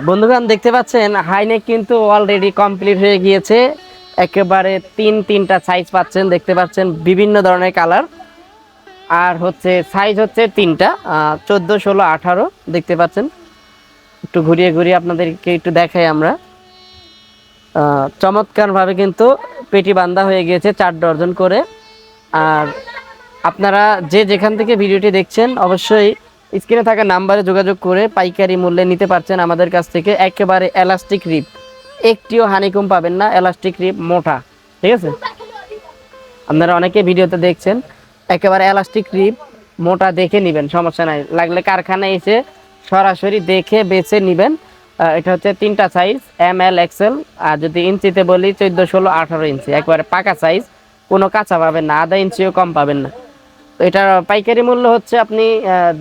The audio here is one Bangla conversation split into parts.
বন্ধুগণ দেখতে পাচ্ছেন হাইনেক কিন্তু অলরেডি কমপ্লিট হয়ে গিয়েছে। একেবারে তিনটা সাইজ পাচ্ছেন, দেখতে পাচ্ছেন বিভিন্ন ধরনের কালার। আর হচ্ছে সাইজ হচ্ছে তিনটা, 14, 16, 18 দেখতে পাচ্ছেন। একটু ঘুরিয়ে ঘুরিয়ে আপনাদেরকে একটু দেখাই আমরা। চমৎকার ভাবে কিন্তু পেটি বান্ধা হয়ে গিয়েছে 4 ডজন করে। আর আপনারা যে যেখান থেকে ভিডিওটি দেখছেন অবশ্যই স্ক্রিনে থাকা নাম্বারে যোগাযোগ করে পাইকারি মূল্যে নিতে পারছেন আমাদের কাছ থেকে। একেবারে এলাস্টিক রিপ, একটিও হানিকম পাবেন না, এলাস্টিক রিপ মোটা, ঠিক আছে? আপনারা অনেকে ভিডিওতে দেখছেন, একেবারে এলাস্টিক রিপ মোটা দেখে নেবেন, সমস্যা নাই। লাগলে কারখানায় এসে সরাসরি দেখে বেছে নেবেন। এটা হচ্ছে তিনটা সাইজ, এম এল এক্সেল। আর যদি ইঞ্চিতে বলি 14, 16, 18 ইঞ্চি, একবারে পাকা সাইজ, কোনো কাঁচা পাবেন না, আধা ইঞ্চিও কম পাবেন না। তো এটার পাইকারি মূল্য হচ্ছে আপনি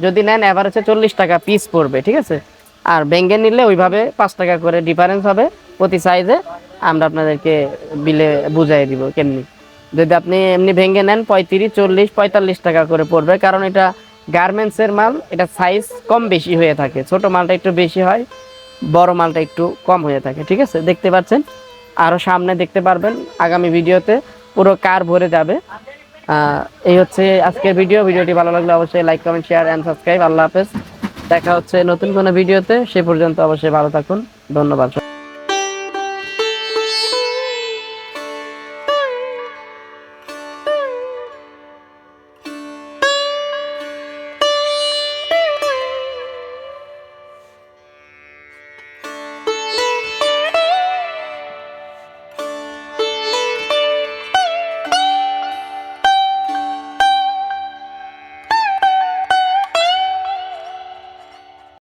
যদি নেন এভারেজে 40 টাকা পিস পড়বে, ঠিক আছে? আর ব্যাঙ্গে নিলে ওইভাবে 5 টাকা করে ডিফারেন্স হবে প্রতি সাইজে। আমরা আপনাদেরকে বিলে বুঝাই দিব কেমনি। যদি আপনি এমনি ভেঙে নেন 35, 40, 45 টাকা করে পড়বে, কারণ এটা গার্মেন্টসের মাল, এটা সাইজ কম বেশি হয়ে থাকে। ছোট মালটা একটু বেশি হয়, বড় মালটা একটু কম হয়ে থাকে, ঠিক আছে? দেখতে পাচ্ছেন, আরও সামনে দেখতে পারবেন আগামী ভিডিওতে পুরো কার ভরে যাবে। এই হচ্ছে আজকের ভিডিওটি ভালো লাগলে অবশ্যই like, comment, share and subscribe. আল্লাহ হাফেজ, দেখা হচ্ছে নতুন কোনো ভিডিওতে। সে পর্যন্ত অবশ্যই ভালো থাকুন, ধন্যবাদ।